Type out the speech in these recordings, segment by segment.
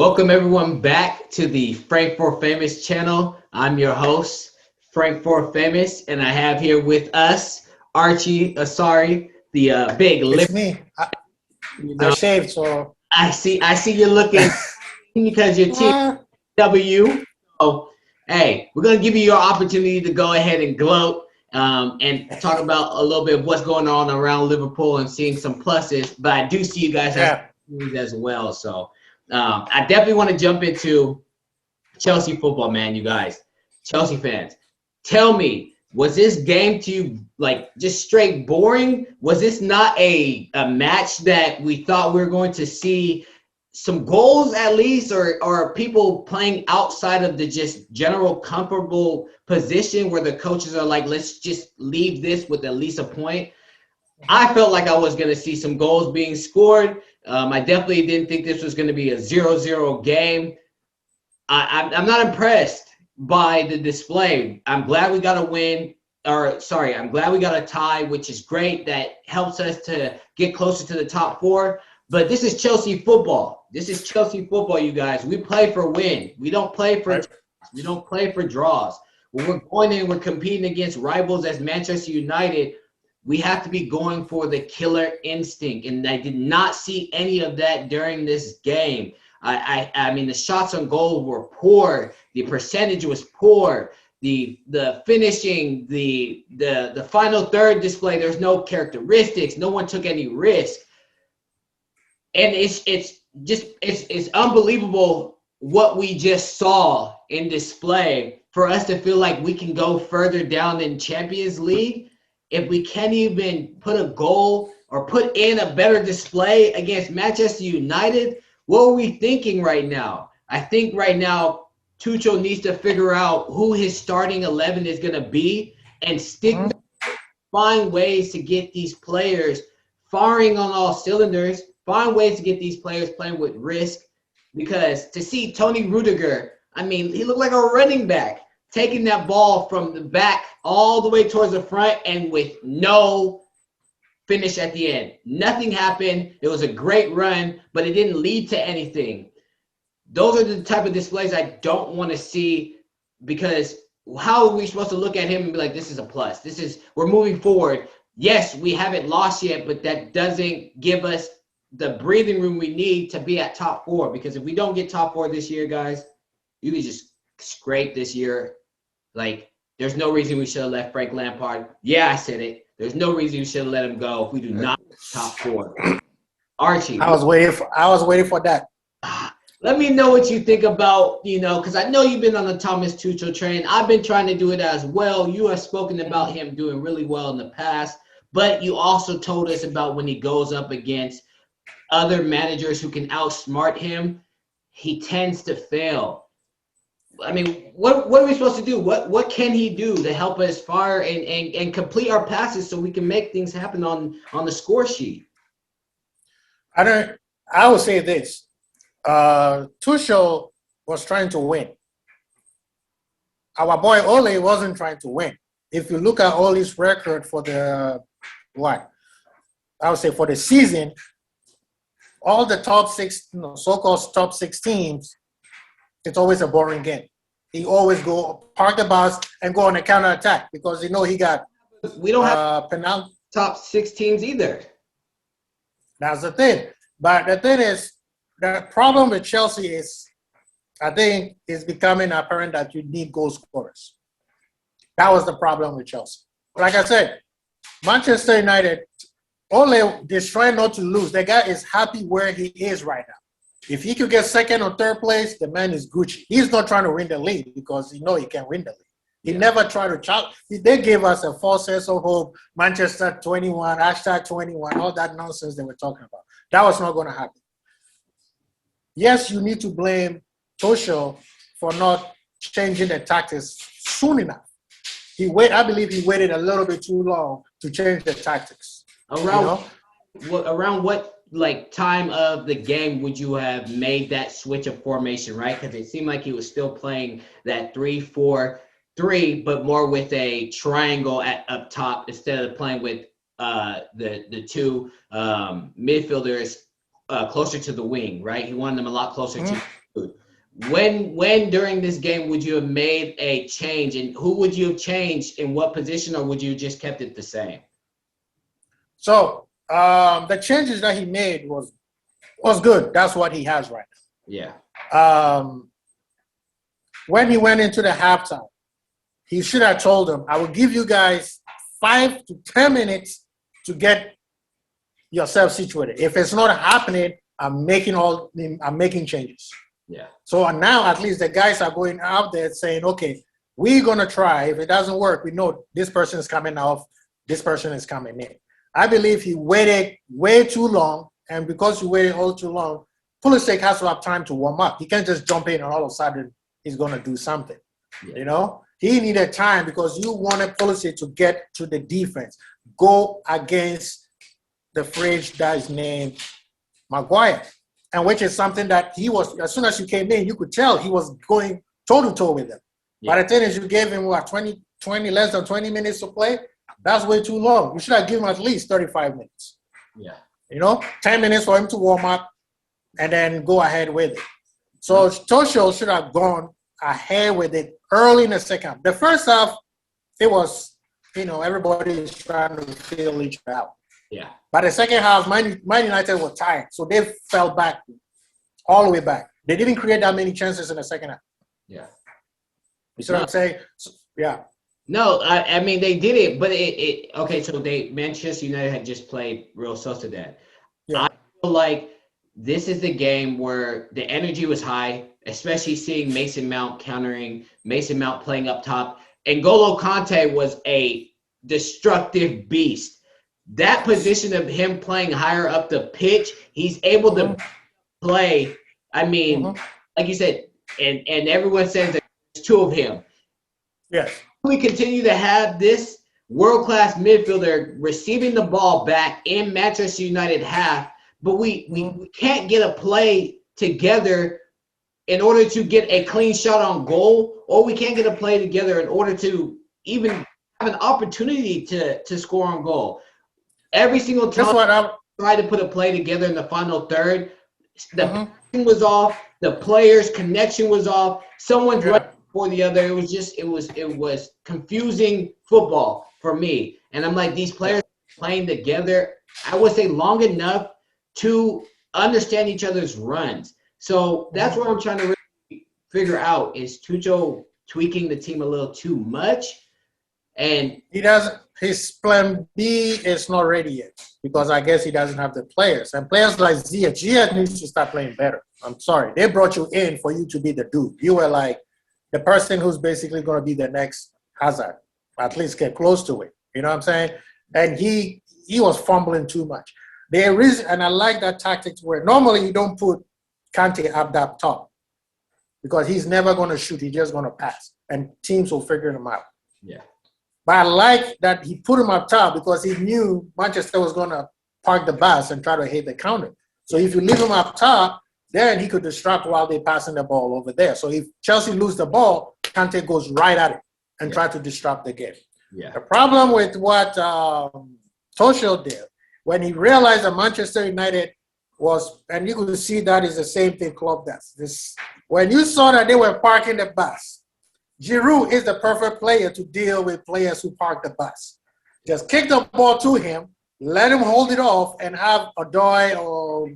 Welcome everyone back to the Frank for Famous channel. I'm your host, Frank for Famous, and I have here with us Archie Asari, the big It's lip. me. You I know, shaved, so I see you looking because your team W. So, hey, we're gonna give you your opportunity to go ahead and gloat and talk about a little bit of what's going on around Liverpool and seeing some pluses. But I do see you guys have yeah. some as well. So I definitely want to jump into Chelsea football, man. You guys, Chelsea fans, tell me, was this game to you like just straight boring? Was this not a match that we thought we were going to see some goals at least, or people playing outside of the just general comfortable position where the coaches are like, let's just leave this with at least a point? I felt like I was going to see some goals being scored. I definitely didn't think this was going to be a 0-0 game. I'm not impressed by the display. I'm glad we got a win, I'm glad we got a tie, which is great. That helps us to get closer to the top four. But this is Chelsea football. This is Chelsea football, you guys. We play for win. We don't play for we don't play for draws. When we're going in, we're competing against rivals as Manchester United. We have to be going for the killer instinct, and I did not see any of that during this game. I mean, the shots on goal were poor. The percentage was poor. The finishing, the final third display, there's no characteristics. No one took any risk. And it's unbelievable what we just saw in display for us to feel like we can go further down in Champions League if we can't even put a goal or put in a better display against Manchester United. What are we thinking right now? I think right now Tuchel needs to figure out who his starting 11 is going to be and find ways to get these players firing on all cylinders, find ways to get these players playing with risk. Because to see Tony Rudiger, I mean, he looked like a running back, taking that ball from the back all the way towards the front and with no finish at the end. Nothing happened. It was a great run, but it didn't lead to anything. Those are the type of displays I don't want to see, because how are we supposed to look at him and be like, this is a plus? We're moving forward. Yes, we haven't lost yet, but that doesn't give us the breathing room we need to be at top four. Because if we don't get top four this year, guys, you can just scrape this year. Like, there's no reason we should have left Frank Lampard. Yeah, I said it. There's no reason we should have let him go if we do not top four. Archie, I was waiting for that. let me know what you think about, because I know you've been on the Thomas Tuchel train. I've been trying to do it as well. You have spoken about him doing really well in the past, but you also told us about when he goes up against other managers who can outsmart him, he tends to fail. I mean, what are we supposed to do? What can he do to help us fire and complete our passes so we can make things happen on the score sheet? I would say this. Tuchel was trying to win. Our boy Ole wasn't trying to win. If you look at Ole's record for the for the season, all the top six, so-called top six teams, it's always a boring game. He always go park the bus and go on a counter attack because he got. We don't have penalty top six teams either. That's the thing. But the thing is, the problem with Chelsea is, I think, it's becoming apparent that you need goal scorers. That was the problem with Chelsea. Like I said, Manchester United, Ole is trying not to lose. The guy is happy where he is right now. If he could get second or third place, the man is Gucci. He's not trying to win the league because he can win the league. He never tried to challenge. They gave us a false sense of hope, Manchester 21, hashtag 21, all that nonsense they were talking about. That was not going to happen. Yes, you need to blame Tuchel for not changing the tactics soon enough. I believe he waited a little bit too long to change the tactics. Around what time of the game would you have made that switch of formation, right? Because it seemed like he was still playing that 3-4-3, but more with a triangle up top instead of playing with the two midfielders closer to the wing, right? He wanted them a lot closer to When during this game would you have made a change, and who would you have changed in what position, or would you just kept it the same? So the changes that he made was good. That's what he has right Yeah. now. When he went into the halftime, he should have told them, "I will give you guys 5 to 10 minutes to get yourself situated. If it's not happening, I'm making changes." Yeah. So now at least the guys are going out there saying, "Okay, we're gonna try. If it doesn't work, we know this person is coming off, this person is coming in." I believe he waited way too long, and because he waited all too long, Pulisic has to have time to warm up. He can't just jump in and all of a sudden he's gonna do something. Yeah. You know, he needed time because you wanted Pulisic to get to the defense, go against the fridge that is named Maguire, and which is something that he was. As soon as you came in, you could tell he was going toe to toe with them. Yeah. By the thing is, you gave him what 20 less than 20 minutes to play. That's way too long. You should have given him at least 35 minutes. Yeah. 10 minutes for him to warm up and then go ahead with it. So Tuchel should have gone ahead with it early in the second half. The first half, it was, everybody is trying to feel each other out. Yeah. By the second half, Man United were tired, so they fell back, all the way back. They didn't create that many chances in the second half. Yeah. You see what I'm saying? So, yeah. No, I mean they did it, but okay. So Manchester United had just played Real Sociedad. Yeah. I feel like this is the game where the energy was high, especially seeing Mason Mount countering, Mason Mount playing up top. N'Golo Kante was a destructive beast. That position of him playing higher up the pitch, he's able to play. I mean, like you said, and everyone says that there's two of him. Yes. We continue to have this world-class midfielder receiving the ball back in Manchester United half, but we can't get a play together in order to get a clean shot on goal, or we can't get a play together in order to even have an opportunity to score on goal. Every single time I tried to put a play together in the final third, the passing was off, the players' connection was off, someone's right for the other. It was confusing football for me. And I'm like, these players playing together, I would say long enough to understand each other's runs. So that's what I'm trying to really figure out. Is Tuchel tweaking the team a little too much? And he doesn't. His plan B is not ready yet because I guess he doesn't have the players. And players like Ziyech needs to start playing better. I'm sorry. They brought you in for you to be the dude. You were like the person who's basically going to be the next Hazard, at least get close to it. You know what I'm saying? And he was fumbling too much. And I like that tactic where normally you don't put Kante up that top because he's never going to shoot. He's just going to pass. And teams will figure him out. yeah. But I like that he put him up top because he knew Manchester was going to park the bus and try to hit the counter. So if you leave him up top, then he could distract while they're passing the ball over there. So if Chelsea lose the ball, Kante goes right at it and try to disrupt the game. Yeah. The problem with what Tuchel did, when he realized that Manchester United was, and you could see that is the same thing Klopp does. When you saw that they were parking the bus, Giroud is the perfect player to deal with players who park the bus. Just kick the ball to him, let him hold it off, and have Odoi or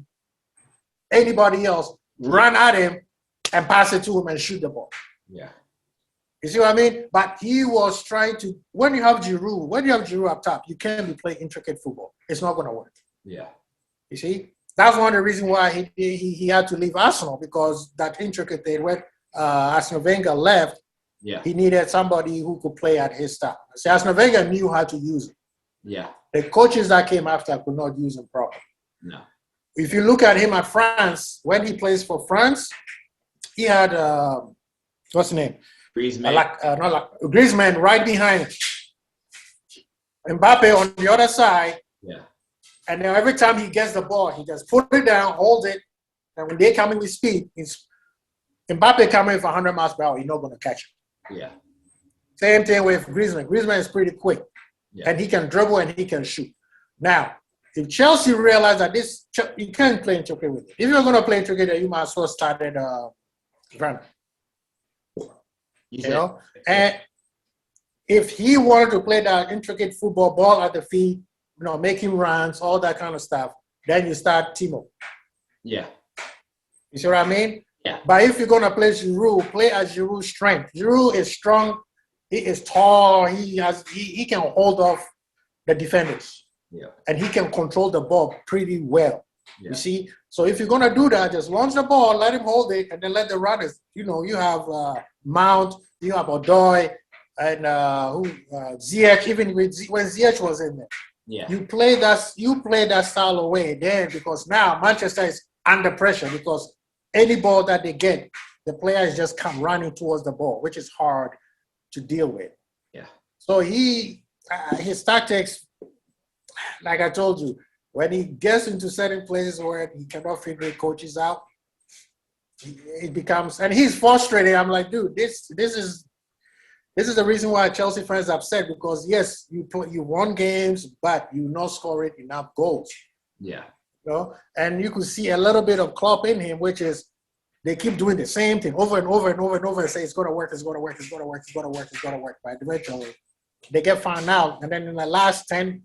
anybody else run at him and pass it to him and shoot the ball. Yeah. You see what I mean? But he was trying to, when you have Giroud up top, you can't be playing intricate football. It's not going to work. Yeah. You see? That's one of the reasons why he had to leave Arsenal, because that intricate thing, when Arsene Wenger left, he needed somebody who could play at his style. See, Arsene Wenger knew how to use it. Yeah. The coaches that came after could not use him properly. No. If you look at him at France, when he plays for France, he had, what's his name? Griezmann. Griezmann right behind him. Mbappe on the other side. Yeah. And then every time he gets the ball, he just put it down, holds it, and when they come in with speed, Mbappe coming in for 100 miles per hour, you're not going to catch him. Yeah. Same thing with Griezmann. Griezmann is pretty quick, and he can dribble and he can shoot. Now, if Chelsea realize that you can't play intricate with it. If you're going to play intricate, you might as well start Run. You You know, and if he wanted to play that intricate football, ball at the feet, making runs, all that kind of stuff, then you start Timo. Yeah. You see what I mean? Yeah. But if you're gonna play Giroud, play at Giroud's strength. Giroud is strong. He is tall. He can hold off the defenders. Yeah. And he can control the ball pretty well. Yeah. You see? So if you're gonna do that, just launch the ball, let him hold it, and then let the runners. You have Mount, you have Odoi, and Ziyech. Even when Ziyech was in there, yeah. You play that style away then, because now Manchester is under pressure because any ball that they get, the players just come running towards the ball, which is hard to deal with. Yeah. So his tactics, like I told you, when he gets into certain places where he cannot figure coaches out, it becomes, and he's frustrated. I'm like, dude, this is the reason why Chelsea fans are upset, because yes, you won games, but you're not scoring enough goals. Yeah. And you could see a little bit of Klopp in him, which is they keep doing the same thing over and over and over and over and say it's going to work, it's going to work, it's going to work, it's going to work, it's going to work. But eventually, they get found out, and then in the last 10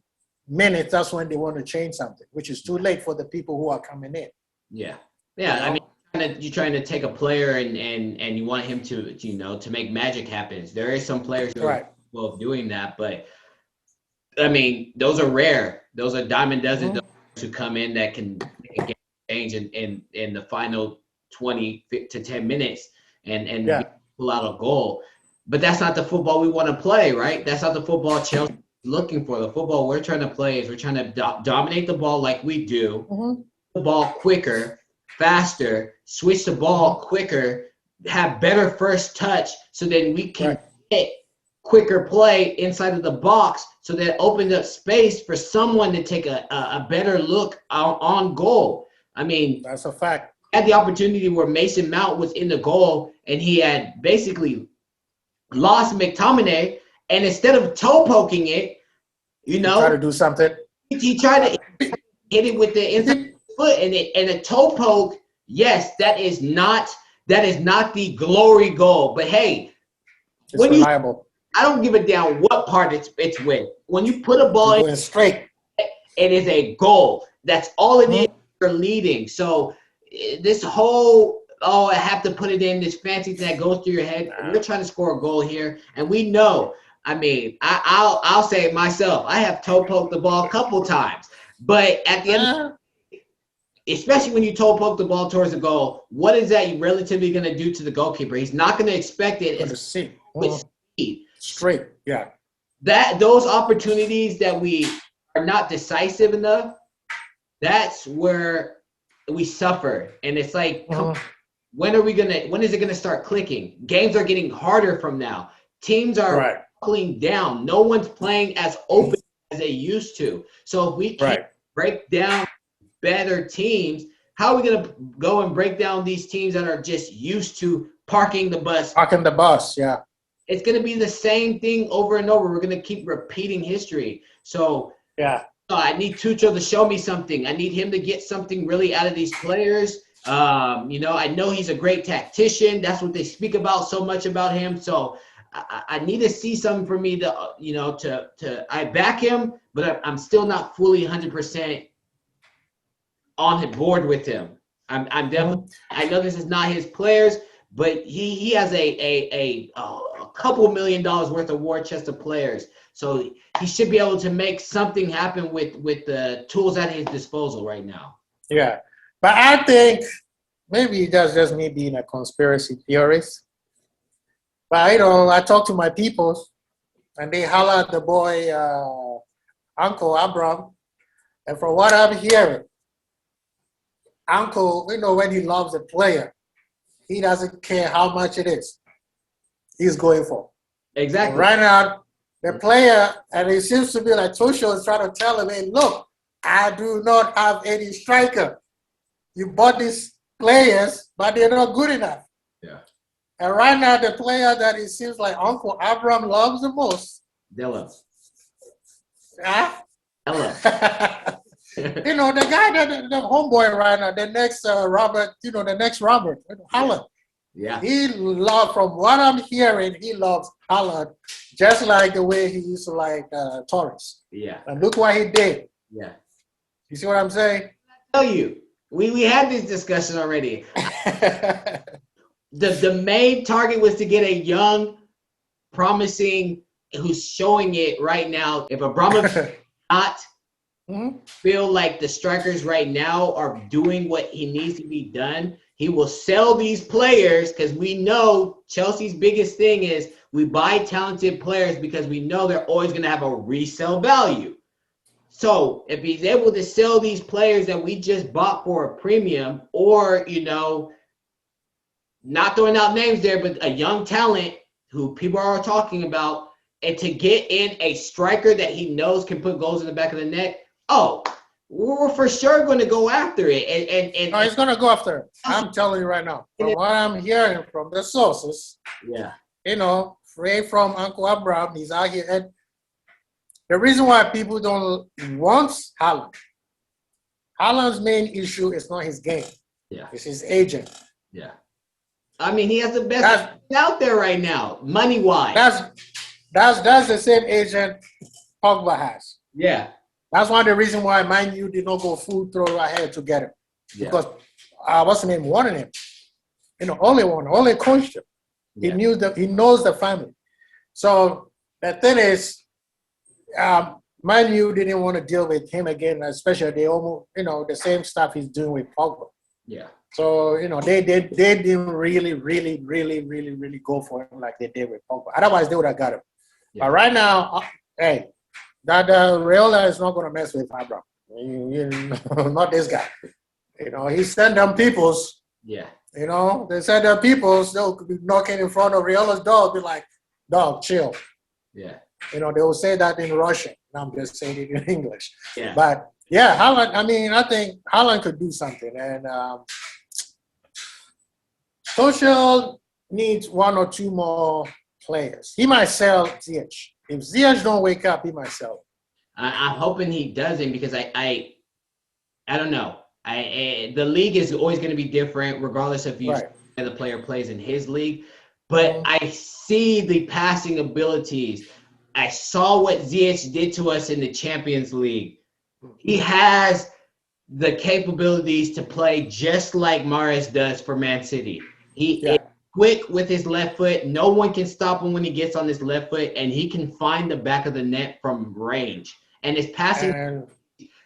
minutes, that's when they want to change something, which is too late for the people who are coming in. Yeah. Yeah. I mean, you're trying to take a player and you want him to make magic happen. There is some players who are capable of doing that, but I mean, those are rare. Those are dime a dozen who come in that can make a game change in the final 20 to 10 minutes and pull out a goal. But that's not the football we want to play, right? That's not the football Chelsea is looking for. The football we're trying to play is we're trying to dominate the ball like we do, the ball quicker, faster, switch the ball quicker, have better first touch, so then we can get quicker play inside of the box, so that it opens up space for someone to take a better look on goal. I mean, that's a fact. Had the opportunity where Mason Mount was in the goal and he had basically lost McTominay, and instead of toe poking it, try to do something. He tried to hit it with the inside foot, and a toe poke. Yes, that is not the glory goal. But hey, it's reliable. I don't give a damn what part it's with. When you put a ball in straight, it is a goal. That's all it is. You're leading. So this whole I have to put it in, this fancy thing that goes through your head. We're trying to score a goal here, and we know. I mean, I'll say it myself. I have toe poked the ball a couple times, but at the end of the day, especially when you toe poke the ball towards the goal, what is that relatively going to do to the goalkeeper? He's not going to expect it with speed. Straight, yeah. Those opportunities that we are not decisive enough, that's where we suffer. And it's like, when is it gonna start clicking? Games are getting harder from now. Teams are buckling down. No one's playing as open as they used to. So if we can't break down better teams, how are we gonna go and break down these teams that are just used to parking the bus? Parking the bus, yeah. It's gonna be the same thing over and over. We're gonna keep repeating history. So I need Tuchel to show me something. I need him to get something really out of these players. I know he's a great tactician. That's what they speak about so much about him. So I need to see something for me to I back him, but I'm still not fully 100% on board with him. I'm definitely. I know this is not his players, but he has a couple $1 million worth of war chest of players. So he should be able to make something happen with the tools at his disposal right now. Yeah. But I think maybe that's just me being a conspiracy theorist. But, I talk to my people, and they holler at the boy, Uncle Abram. And from what I'm hearing, Uncle, when he loves a player, he doesn't care how much it is. He's going for. Exactly. And right now, the player, and it seems to be like Tuchel is trying to tell him, hey, look, I do not have any striker. You bought these players, but they're not good enough. Yeah. And right now, the player that it seems like Uncle Abraham loves the most. Dylan. Huh? Dylan. The guy, the homeboy right now, the next Robert, Haaland. Yeah. From what I'm hearing, he loves Haaland just like the way he used to like Torres. Yeah. And look what he did. Yeah. You see what I'm saying? I tell you, we had this discussion already. The main target was to get a young, promising, who's showing it right now. If Abramovich not feel like the strikers right now are doing what he needs to be done, he will sell these players, because we know Chelsea's biggest thing is we buy talented players because we know they're always going to have a resale value. So if he's able to sell these players that we just bought for a premium, or, not throwing out names there, but a young talent who people are talking about, and to get in a striker that he knows can put goals in the back of the net, we're for sure going to go after it. And he's going to go after it. I'm telling you right now. From what I'm hearing from the sources, straight from Uncle Abraham, he's out here. And the reason why people don't want Haaland's main issue is not his game. Yeah. It's his agent. Yeah. I mean, he has the best out there right now, money-wise. That's the same agent Pogba has. Yeah. That's one of the reasons why Man U did not go full throw ahead to get him. Yeah. Because what's the name? Wanted him. Only coached him. Yeah. He knows the family. So the thing is, Man U didn't want to deal with him again, especially they almost, the same stuff he's doing with Pogba. Yeah. So, they didn't really go for him like they did with Pogba. Otherwise, they would have got him. Yeah. But right now, that Raiola is not going to mess with Abraham. Not this guy. He sent them peoples. Yeah. They send them peoples. They'll be knocking in front of Raiola's door, be like, dog, chill. Yeah. They will say that in Russian. I'm just saying it in English. Yeah. But, yeah, Haaland, I think Haaland could do something. And Tuchel needs one or two more players. He might sell Ziyech. If Ziyech don't wake up, he might sell. I'm hoping he doesn't, because I don't know. The league is always going to be different regardless if the player plays in his league. But I see the passing abilities. I saw what Ziyech did to us in the Champions League. He has the capabilities to play just like Mahrez does for Man City. He is quick with his left foot. No one can stop him when he gets on his left foot, and he can find the back of the net from range. And his passing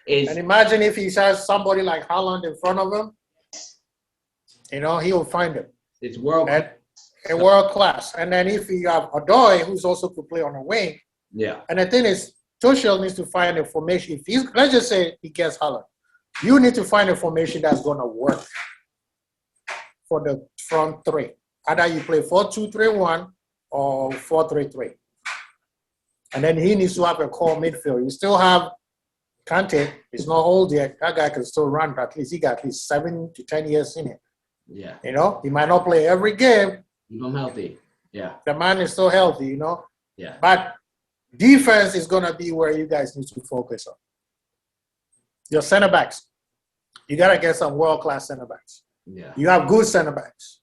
is. And imagine if he has somebody like Haaland in front of him. He will find him. It's world class. And then if you have Odoi, who's also could play on the wing. Yeah. And the thing is, Tuchel needs to find a formation. Let's just say he gets Haaland, you need to find a formation that's going to work for the front three. Either you play 4-2-3-1 or 4-3-3. And then he needs to have a core midfield. You still have Kante. He's not old yet. That guy can still run, but at least he got at least 7 to 10 years in him. Yeah. He might not play every game. Keep him healthy. Yeah. The man is still healthy, Yeah. But defense is going to be where you guys need to focus on. Your center backs. You got to get some world-class center backs. Yeah. You have good center backs.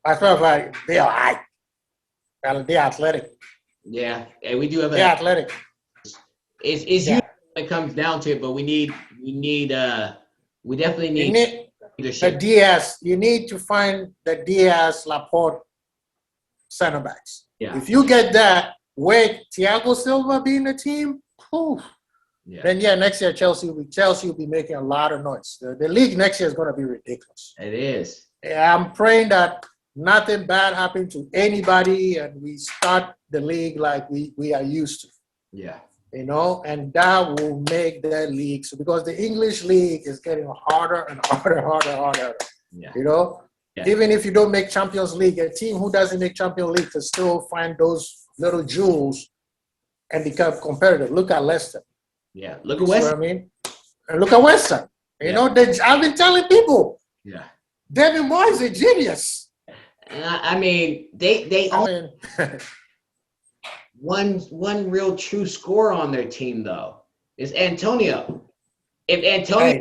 As well as they are high. They're athletic. Yeah. And we do have They're athletic. It's usually when it comes down to it, but we definitely need leadership. The Diaz. You need to find the Diaz, Laporte center backs. Yeah. If you get that, with Thiago Silva being the team, then next year Chelsea will be making a lot of noise. The league next year is going to be ridiculous. It is. Yeah, I'm praying that nothing bad happened to anybody and we start the league like we are used to. Yeah. And that will make the league. So because the English league is getting harder and harder. Yeah. Yeah. Even if you don't make Champions League, a team who doesn't make Champions League can still find those little jewels and become competitive. Look at Leicester. Yeah. Look at West Ham. I mean? And look at West Ham. I've been telling people. Yeah. David Moyes is a genius. I mean, they own one real true scorer on their team though is Antonio. If Antonio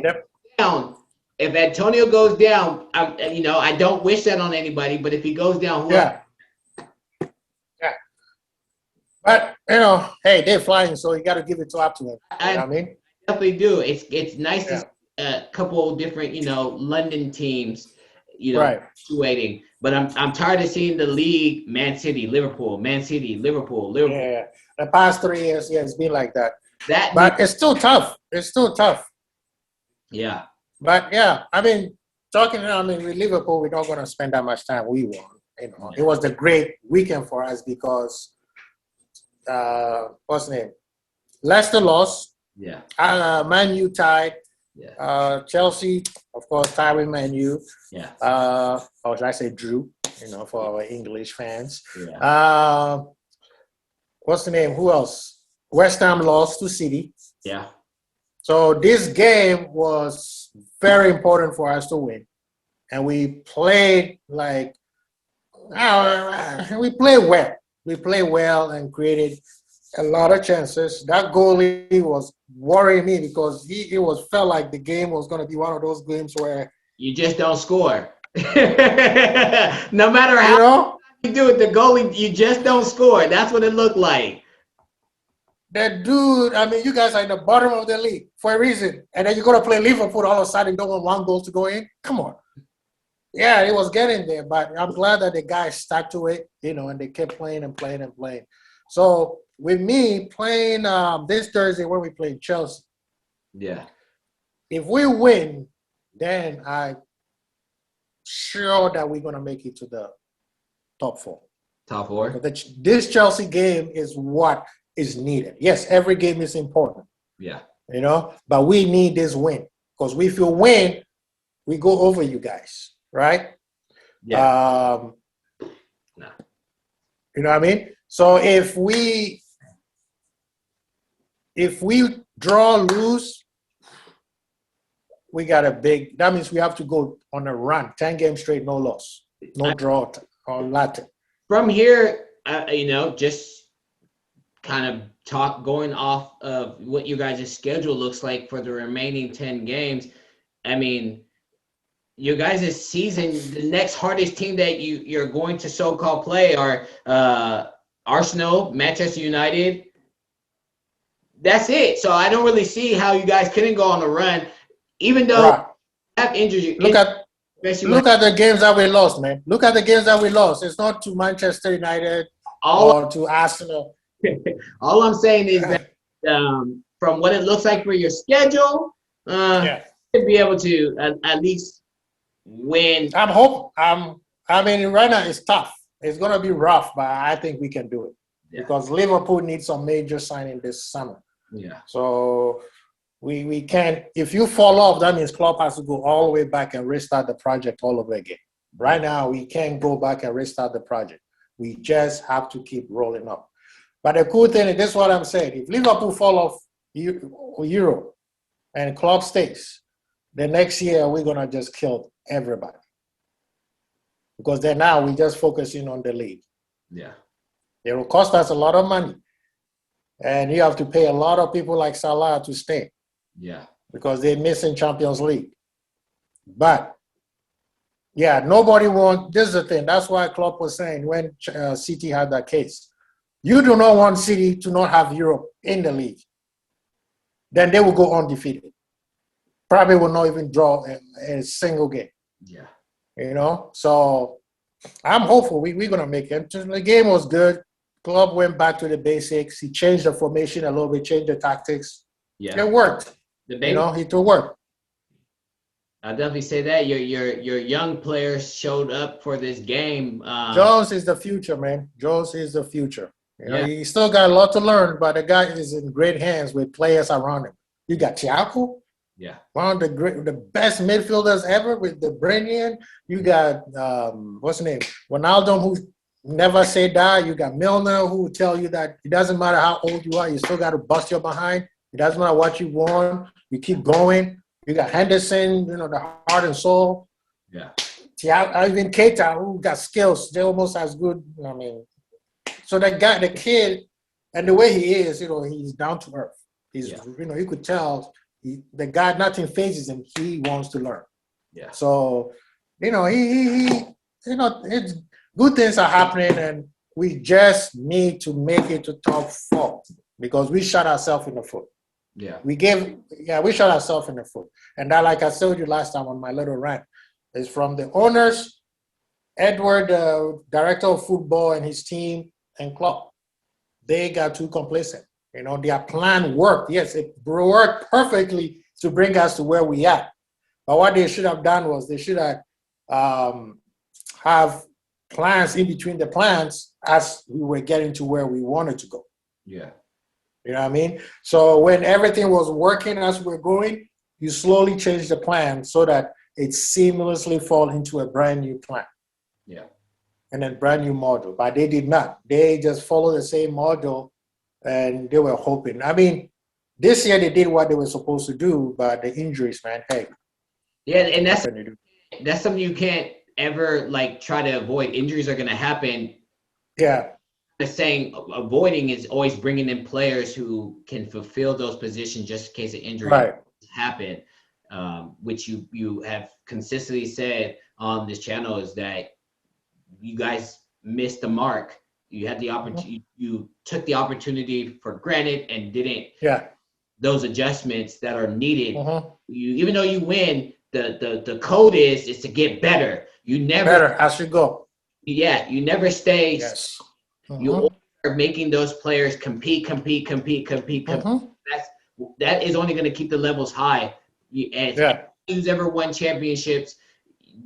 down, if Antonio goes down, I don't wish that on anybody, but if he goes down, who else? Yeah. But hey, they're flying, so you got to give it up to them. You know what I mean? Definitely do. It's nice to see a couple different London teams fluctuating, but I'm tired of seeing the league Man City, Liverpool, Man City, Liverpool. Yeah, the past 3 years, it's been like that. But it's still tough. Yeah. But yeah, with Liverpool, we're not going to spend that much time. We won. It was a great weekend for us because what's the name? Leicester lost. Yeah. Man U tied. Yeah. Chelsea, of course, tied with Man U. Yeah. Or should I say drew? For our English fans. Yeah. What's the name? Who else? West Ham lost to City. Yeah. So this game was very important for us to win, and we played we played well. We played well and created a lot of chances. That goalie was worrying me because it felt like the game was going to be one of those games where you just don't score. No matter how you do it, the goalie, you just don't score. That's what it looked like. That dude, you guys are in the bottom of the league for a reason. And then you're going to play Liverpool all of a sudden, don't want one goal to go in? Come on. Yeah, it was getting there, but I'm glad that the guys stuck to it, and they kept playing and playing and playing. So with me playing this Thursday when we play Chelsea, if we win, then I'm sure that we're going to make it to the top four. Top four? But this Chelsea game is what is needed. Yes, every game is important. Yeah. But we need this win because if you win, we go over you guys, right? Yeah. You know what I mean? So if we draw, lose, we got that means we have to go on a run, 10 games straight, no loss, no draw or Latin. From here, just kind of going off of what you guys' schedule looks like for the remaining 10 games. You guys' season, the next hardest team that you're going to so-called play are Arsenal, Manchester United. That's it. So I don't really see how you guys couldn't go on a run, even though you have injured. Look at the games that we lost, man. Look at the games that we lost. It's not to Manchester United or to Arsenal. All I'm saying is that from what it looks like for your schedule, to be able to at least win. Right now it's tough. It's going to be rough, but I think we can do it because Liverpool needs some major signing this summer. Yeah. So we can't. If you fall off, that means Klopp has to go all the way back and restart the project all over again. Right now, we can't go back and restart the project. We just have to keep rolling up. But the cool thing is, this is what I'm saying. If Liverpool fall off Europe and Klopp stays, the next year we're going to just kill everybody. Because then now we're just focusing on the league. Yeah. It will cost us a lot of money. And you have to pay a lot of people like Salah to stay. Yeah. Because they're missing Champions League. But, nobody wants – this is the thing. That's why Klopp was saying when City had that case. You do not want City to not have Europe in the league. Then they will go undefeated. Probably will not even draw a single game. Yeah. So I'm hopeful we're going to make it. The game was good. Klopp went back to the basics. He changed the formation a little bit, changed the tactics. Yeah. It worked. It worked. I'll definitely say that your young players showed up for this game. Jones is the future, man. Jones is the future. He still got a lot to learn, but the guy is in great hands with players around him. You got Thiago, one of the best midfielders ever with the Brennian. You got what's his name, Ronaldo, who never say die. You got Milner, who will tell you that it doesn't matter how old you are, you still got to bust your behind. It doesn't matter what you want, you keep going. You got Henderson, the heart and soul. Yeah. Thiago, even Keita, who got skills, they're almost as good. So that guy, the kid, and the way he is, he's down to earth. He's, you could tell the guy, nothing phases him. He wants to learn. Yeah. So, he it's good things are happening, and we just need to make it to top 4 because we shot ourselves in the foot. Yeah. We shot ourselves in the foot. And that, like I told you last time on my little rant, is from the owners, Edward, director of football, and his team, and Klopp. They got too complacent. Their plan worked. Yes, it worked perfectly to bring us to where we are. But what they should have done was they should have plans in between the plans as we were getting to where we wanted to go. Yeah. You know what I mean? So when everything was working as we're going, you slowly change the plan so that it seamlessly falls into a brand new plan. Yeah. And then brand new model. But they did not. They just followed the same model, and they were hoping. I mean, this year they did what they were supposed to do, but the injuries, man, hey. Yeah, and that's something you can't ever try to avoid. Injuries are going to happen. Yeah. The saying avoiding is always bringing in players who can fulfill those positions just in case an injury happen. Which you have consistently said on this channel is that you guys missed the mark. You had the opportunity. You took the opportunity for granted and didn't. Yeah. Those adjustments that are needed. Even though you win, the code is to get better. You never better as you go. Yeah, you never stay. Yes. You are making those players compete. That is only going to keep the levels high. And who's ever won championships,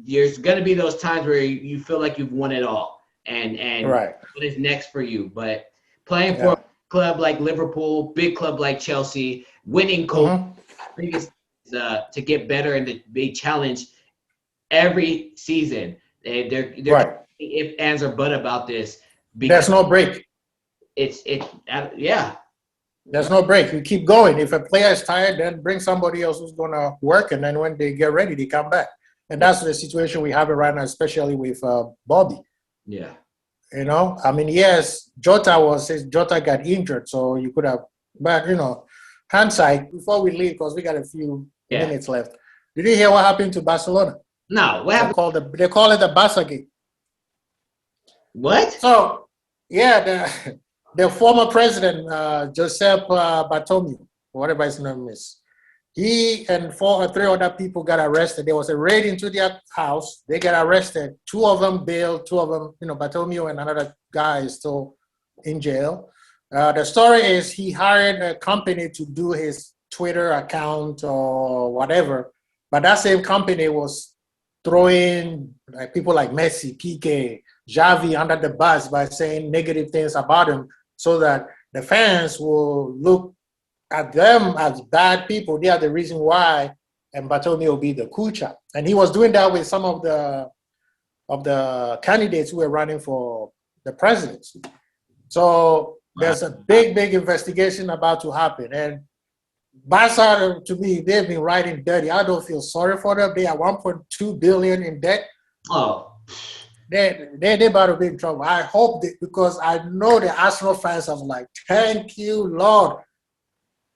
there's going to be those times where you feel like you've won it all. And what is next for you? But playing for a club like Liverpool, big club like Chelsea, winning coach, biggest to get better and to be challenged every season. They're if ands or but about this. There's no break. There's no break. You keep going. If a player is tired, then bring somebody else who's gonna work, and then when they get ready, they come back. And that's the situation we have right now, especially with Bobby. Yeah. I mean, yes, Jota got injured, so you could have, but hindsight. Before we leave, because we got a few minutes left. Did you hear what happened to Barcelona? No, what happened? They call it the Barca Gate. What? So, the former president, Josep Bartomeu, whatever his name is, he and 4 or 3 other people got arrested. There was a raid into their house. They got arrested. 2 of them bailed. 2 of them, Bartomeu and another guy is still in jail. The story is he hired a company to do his Twitter account or whatever, but that same company was throwing people like Messi, Piqué, Xavi under the bus by saying negative things about him so that the fans will look at them as bad people. They are the reason why, and Bartomeu will be the kucha. And he was doing that with some of the candidates who were running for the presidency. So there's a big investigation about to happen. And Barca, to me, they've been riding dirty. I don't feel sorry for them. They are 1.2 billion in debt. Oh. They're about to be in trouble. I hope because I know the Arsenal fans are like, thank you, Lord.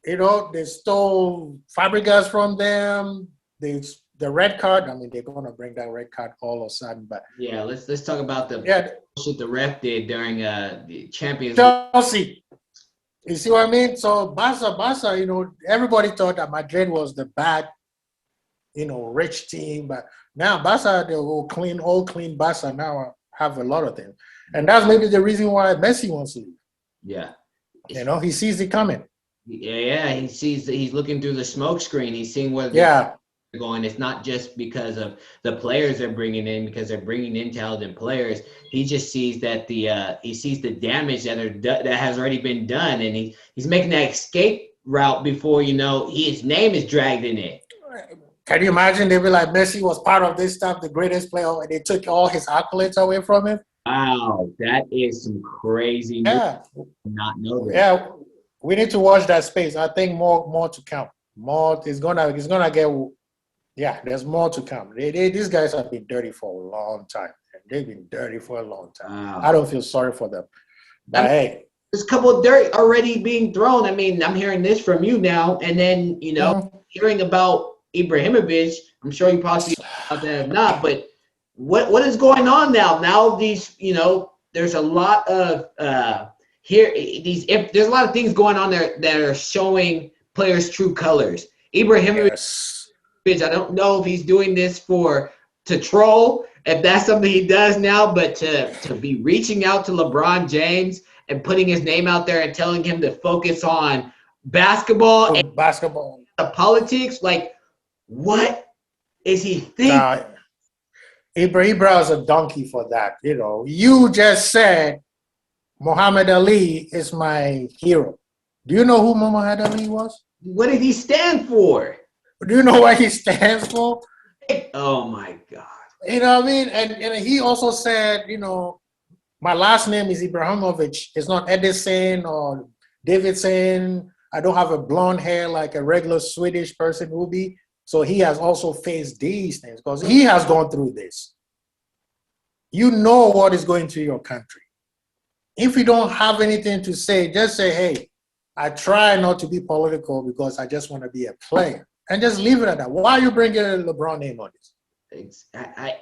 They stole Fabregas from them. The red card. I mean, they're gonna bring that red card all of a sudden. But let's talk about the shit the ref did during the Champions League. Chelsea. You see what I mean? So Barca, everybody thought that Madrid was the bad, rich team, but now Barca, the whole clean Barca now have a lot of them, and that's maybe the reason why Messi wants to leave. Yeah. He sees it coming. Yeah, he's looking through the smoke screen. He's seeing where they're going. It's not just because of the players they're bringing in, because they're bringing in talented players. He just sees that he sees the damage that has already been done, and he's making that escape route before his name is dragged in it. Can you imagine? They'd be like, Messi was part of this stuff, the greatest player, and they took all his accolades away from him. Wow, that is some crazy. Yeah, not know that. Yeah. We need to watch that space. I think more to come. More is gonna get. Yeah, there's more to come. These guys have been dirty for a long time. They've been dirty for a long time. Wow. I don't feel sorry for them. But hey, there's a couple of dirt already being thrown. I mean, I'm hearing this from you now, and then hearing about Ibrahimovic. I'm sure you probably out there not. But what is going on now? Now these, there's a lot of there's a lot of things going on there that are showing players' true colors. Ibrahimovic, Yes. I don't know if he's doing this to troll, if that's something he does now, but to be reaching out to LeBron James and putting his name out there and telling him to focus on basketball and Basketball. the politics, like, what is he thinking? Nah, Ibra is a donkey for that. You just said Muhammad Ali is my hero. Do you know who Muhammad Ali was? What did he stand for? Do you know what he stands for? Oh my God. You know what I mean? And he also said, my last name is Ibrahimovic. It's not Edison or Davidson. I don't have a blonde hair like a regular Swedish person would be. So he has also faced these things because he has gone through this. You know what is going to your country. If you don't have anything to say, just say, hey, I try not to be political because I just want to be a player. And just leave it at that. Why are you bringing a LeBron name on this? I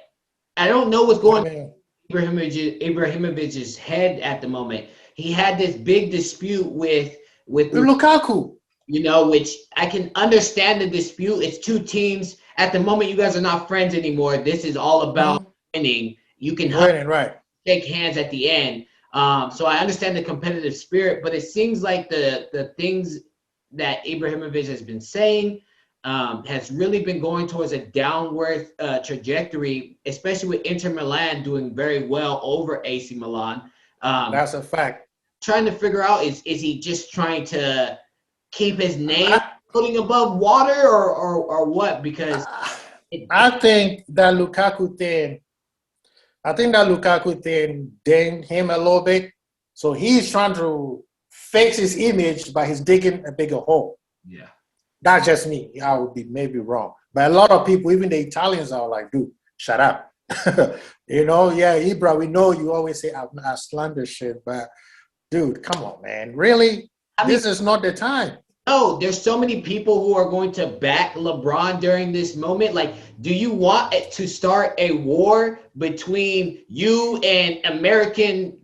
don't know what's going on in Ibrahimovic's head at the moment. He had this big dispute with Lukaku. Which I can understand the dispute. It's two teams. At the moment, you guys are not friends anymore. This is all about winning. You can shake hands at the end. So I understand the competitive spirit, but it seems like the things that Ibrahimovic has been saying has really been going towards a downward trajectory, especially with Inter Milan doing very well over AC Milan. That's a fact. Trying to figure out, is he just trying to keep his name putting above water or what? Because I think that Lukaku thing dinged him a little bit. So he's trying to fix his image by his digging a bigger hole. Yeah. That's just me. I would be maybe wrong. But a lot of people, even the Italians, are like, dude, shut up. Ibra, we know you always say I slander shit, but dude, come on, man. Really? This is not the time. No, there's so many people who are going to back LeBron during this moment. Like, do you want it to start a war between you and American,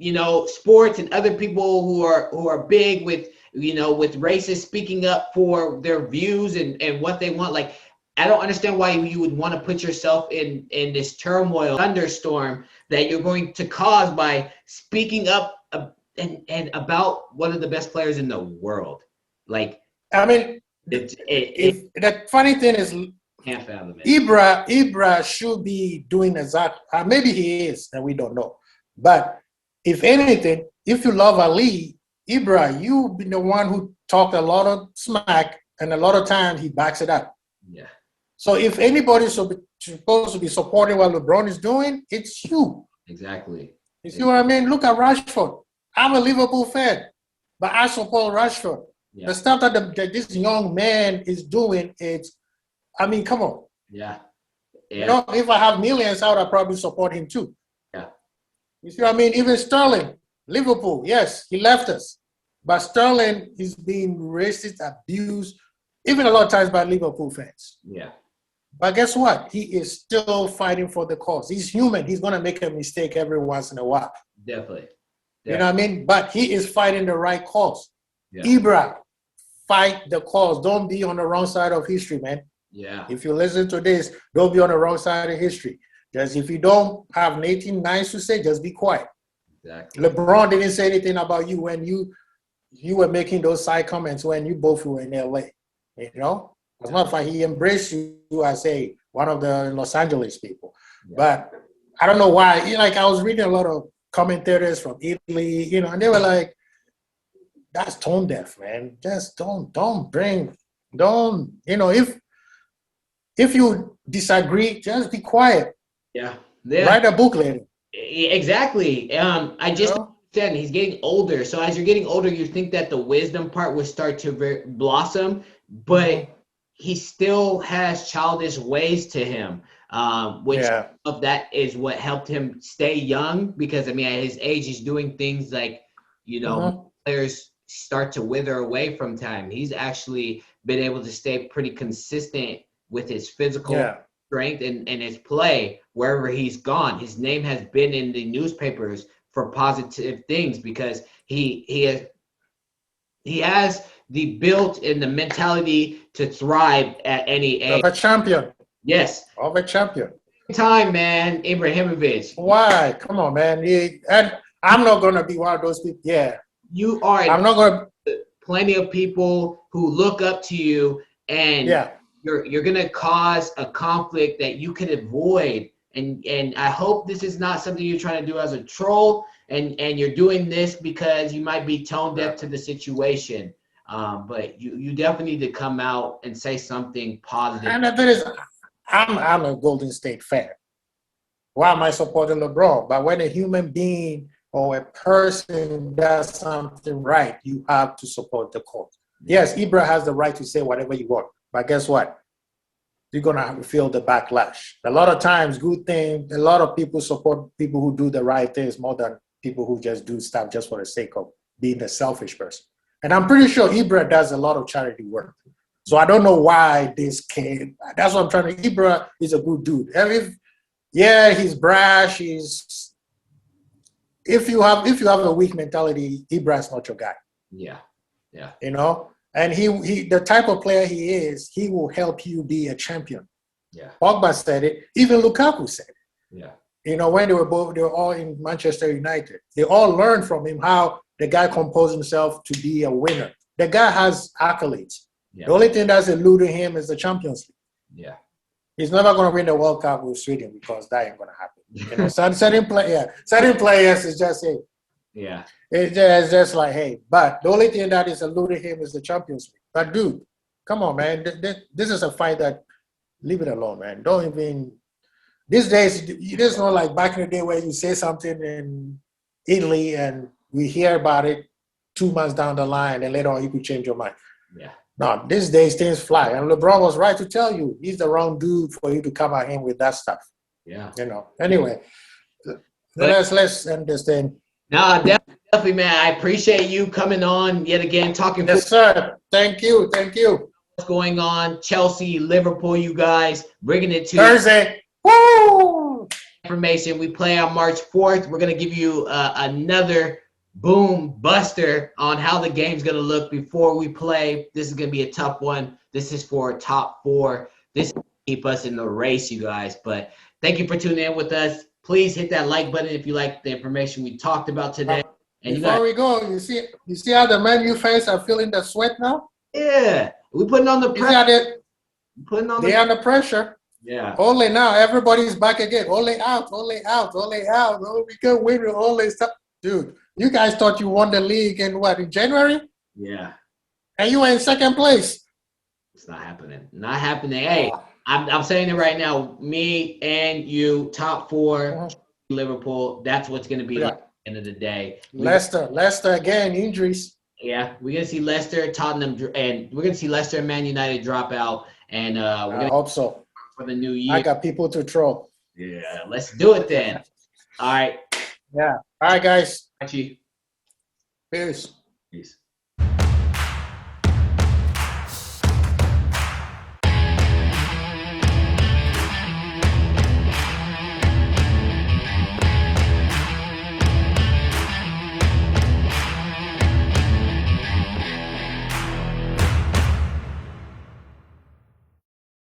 sports and other people who are big with racists speaking up for their views and what they want? Like, I don't understand why you would want to put yourself in this turmoil, thunderstorm that you're going to cause by speaking up and about one of the best players in the world. Like, I mean, the funny thing is, can't fathom it. Ibra should be doing exactly. Maybe he is, and we don't know. But if anything, if you love Ali, Ibra, you've been the one who talked a lot of smack, and a lot of times he backs it up. Yeah. So if anybody's supposed to be supporting what LeBron is doing, it's you. Exactly. You see what I mean? Look at Rashford. I'm a Liverpool fan, but I support Rashford. Yeah. The stuff that this young man is doing, come on. Yeah. If I have millions out, I'd probably support him too. Yeah. You see what I mean? Even Sterling, Liverpool, yes, he left us. But Sterling is being racist, abused, even a lot of times by Liverpool fans. Yeah. But guess what? He is still fighting for the cause. He's human. He's going to make a mistake every once in a while. Definitely. You know what I mean? But he is fighting the right cause. Yeah. Ibra, fight the cause. Don't be on the wrong side of history, man. Yeah. If you listen to this, don't be on the wrong side of history. Just if you don't have anything nice to say, just be quiet. Exactly. LeBron didn't say anything about you when you were making those side comments when you both were in LA. As a matter of fact, he embraced you as one of the Los Angeles people. Yeah. But I don't know why. I was reading a lot of commentators from Italy, and they were like, that's tone deaf, man. Just if you disagree, just be quiet. Yeah. Write a book later. Exactly. I just said he's getting older. So as you're getting older, you think that the wisdom part will start to blossom, but he still has childish ways to him, which of that is what helped him stay young. Because at his age, he's doing things like, players start to wither away from time. He's actually been able to stay pretty consistent with his physical strength and his play wherever he's gone. His name has been in the newspapers for positive things because he has the built and the mentality to thrive at any age. Of a champion. Yes. Of a champion. Time, man, Ibrahimovic. Why? Come on, man. And I'm not gonna be one of those people. Yeah. You are. I'm not gonna. Plenty of people who look up to you, and you're gonna cause a conflict that you could avoid. And I hope this is not something you're trying to do as a troll, and you're doing this because you might be tone deaf to the situation. But you definitely need to come out and say something positive. And the thing is, I'm a Golden State fan. Why am I supporting LeBron? But when a human being or a person does something right, you have to support the cause. Yes, Ibra has the right to say whatever you want, but guess what? You're gonna feel the backlash. A lot of times, a lot of people support people who do the right things more than people who just do stuff just for the sake of being a selfish person. And I'm pretty sure Ibra does a lot of charity work. So I don't know why this came. That's what I'm trying to. Ibra is a good dude. He's brash. If you have a weak mentality, Ibra's not your guy. Yeah. You know, and he the type of player he is, he will help you be a champion. Yeah. Pogba said it. Even Lukaku said it. Yeah. You know, when they were all in Manchester United, they all learned from him how the guy composed himself to be a winner. The guy has accolades. Yeah. The only thing that's eluding him is the Champions League. Yeah. He's never going to win the World Cup with Sweden because that ain't going to happen. You know, certain players is just, hey. Yeah. It's just like, hey. But the only thing that is eluding him is the Champions League. But, dude, come on, man. This is a fight that, leave it alone, man. Don't even, these days, it's not like back in the day where you say something in Italy and we hear about it 2 months down the line and later on you could change your mind. Yeah. No, these days things fly. And LeBron was right to tell you he's the wrong dude for you to come at him with that stuff. Yeah. You know. Anyway, let's end this thing. No, definitely, man. I appreciate you coming on yet again, talking. Yes, sir. Thank you. What's going on? Chelsea, Liverpool, you guys bringing it to Thursday. Woo! Information. We play on March 4th. We're gonna give you another boom buster on how the game's going to look before we play. This is going to be a tough one. This is for top 4. This is to keep us in the race, you guys. But thank you for tuning in with us. Please hit that like button if you like the information we talked about today. And before we go, you see how the Man U fans are feeling the sweat now? Yeah. We're putting on the pressure. They're under pressure. Yeah. Only now, everybody's back again. Only out. Oh, we can win with all this stuff. Dude. You guys thought you won the league in January? Yeah. And you were in second place. It's not happening. Not happening. Hey, I'm saying it right now. Me and you, top 4, Liverpool. That's what's going to be like at the end of the day. Leicester again, injuries. Yeah, we're going to see Leicester, Tottenham, and we're going to see Leicester and Man United drop out. And we're going to hope so. For the new year. I got people to troll. Yeah, let's do it then. All right. Yeah. All right, guys. Peace. Peace. Peace.